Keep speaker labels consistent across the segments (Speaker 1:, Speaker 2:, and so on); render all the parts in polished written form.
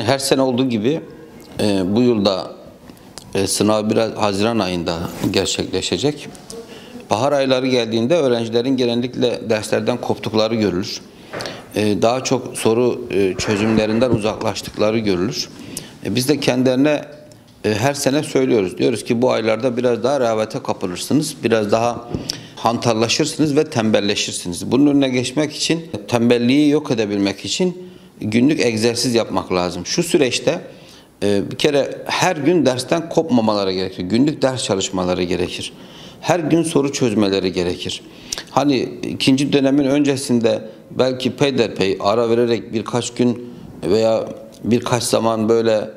Speaker 1: Her sene olduğu gibi bu yılda sınav biraz Haziran ayında gerçekleşecek. Bahar ayları geldiğinde öğrencilerin genellikle derslerden koptukları görülür. Daha çok soru çözümlerinden uzaklaştıkları görülür. Biz de kendilerine her sene söylüyoruz. Diyoruz ki bu aylarda biraz daha rehavete kapılırsınız. Biraz daha hantallaşırsınız ve tembelleşirsiniz. Bunun önüne geçmek için, tembelliği yok edebilmek için günlük egzersiz yapmak lazım. Şu süreçte bir kere her gün dersten kopmamaları gerekir. Günlük ders çalışmaları gerekir. Her gün soru çözmeleri gerekir. Hani ikinci dönemin öncesinde belki peyderpey ara vererek birkaç gün veya birkaç zaman böyle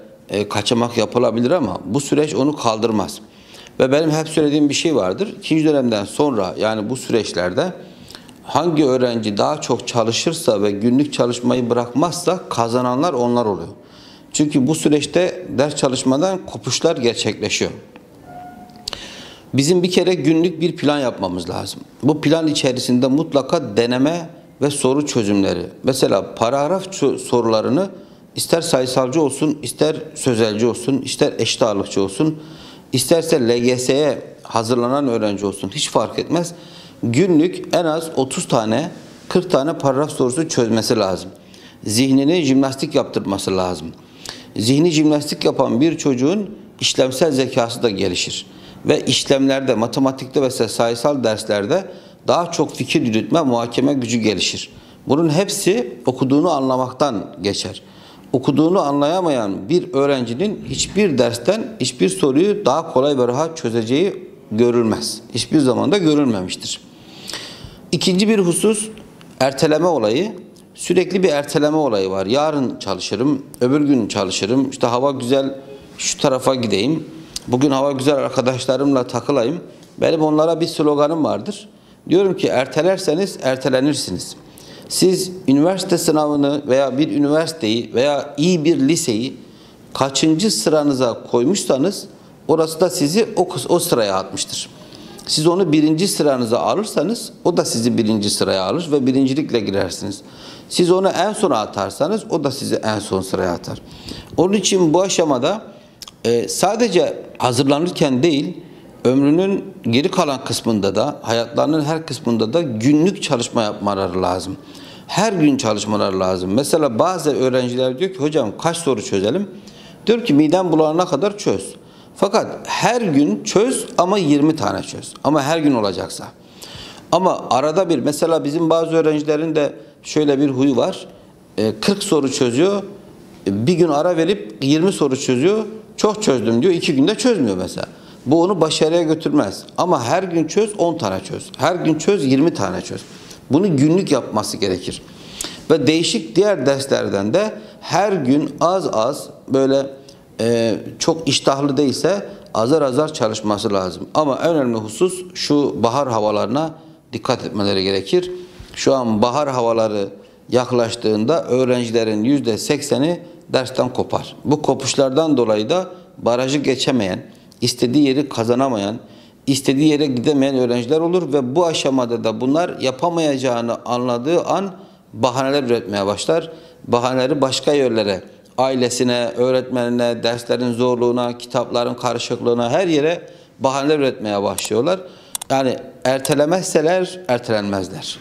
Speaker 1: kaçamak yapılabilir ama bu süreç onu kaldırmaz. Ve benim hep söylediğim bir şey vardır. İkinci dönemden sonra yani bu süreçlerde hangi öğrenci daha çok çalışırsa ve günlük çalışmayı bırakmazsa kazananlar onlar oluyor. Çünkü bu süreçte ders çalışmadan kopuşlar gerçekleşiyor. Bizim bir kere günlük bir plan yapmamız lazım. Bu plan içerisinde mutlaka deneme ve soru çözümleri. Mesela paragraf sorularını ister sayısalcı olsun, ister sözelci olsun, ister eşit ağırlıkçı olsun, isterse LGS'ye hazırlanan öğrenci olsun hiç fark etmez. Günlük en az 30 tane 40 tane paragraf sorusu çözmesi lazım. Zihnini jimnastik yaptırması lazım. Zihni jimnastik yapan bir çocuğun işlemsel zekası da gelişir. Ve işlemlerde, matematikte ve sayısal derslerde daha çok fikir yürütme, muhakeme gücü gelişir. Bunun hepsi okuduğunu anlamaktan geçer. Okuduğunu anlayamayan bir öğrencinin hiçbir dersten hiçbir soruyu daha kolay ve rahat çözeceği görülmez. Hiçbir zaman da görülmemiştir. İkinci bir husus erteleme olayı. Sürekli bir erteleme olayı var. Yarın çalışırım, öbür gün çalışırım. İşte hava güzel, şu tarafa gideyim. Bugün hava güzel, arkadaşlarımla takılayım. Benim onlara bir sloganım vardır. Diyorum ki ertelerseniz ertelenirsiniz. Siz üniversite sınavını veya bir üniversiteyi veya iyi bir liseyi kaçıncı sıranıza koymuşsanız orası da sizi o sıraya atmıştır. Siz onu birinci sıranıza alırsanız o da sizi birinci sıraya alır ve birincilikle girersiniz. Siz onu en sona atarsanız o da sizi en son sıraya atar. Onun için bu aşamada sadece hazırlanırken değil, ömrünün geri kalan kısmında da, hayatlarının her kısmında da günlük çalışma yapmaları lazım. Her gün çalışmaları lazım. Mesela bazı öğrenciler diyor ki hocam kaç soru çözelim? Diyor ki midem bulanana kadar çöz. Fakat her gün çöz ama 20 tane çöz. Ama her gün olacaksa. Ama arada bir mesela bizim bazı öğrencilerin de şöyle bir huyu var. 40 soru çözüyor. Bir gün ara verip 20 soru çözüyor. Çok çözdüm diyor. 2 günde çözmüyor mesela. Bu onu başarıya götürmez. Ama her gün çöz 10 tane çöz. Her gün çöz 20 tane çöz. Bunu günlük yapması gerekir. Ve değişik diğer derslerden de her gün az az böyle çok iştahlı değilse azar azar çalışması lazım. Ama en önemli husus şu bahar havalarına dikkat etmeleri gerekir. Şu an bahar havaları yaklaştığında öğrencilerin %80'i dersten kopar. Bu kopuşlardan dolayı da barajı geçemeyen, istediği yeri kazanamayan, istediği yere gidemeyen öğrenciler olur ve bu aşamada da bunlar yapamayacağını anladığı an bahaneler üretmeye başlar. Bahaneleri başka yerlere, ailesine, öğretmenine, derslerin zorluğuna, kitapların karışıklığına her yere bahaneler üretmeye başlıyorlar. Yani ertelemezseler ertelenmezler.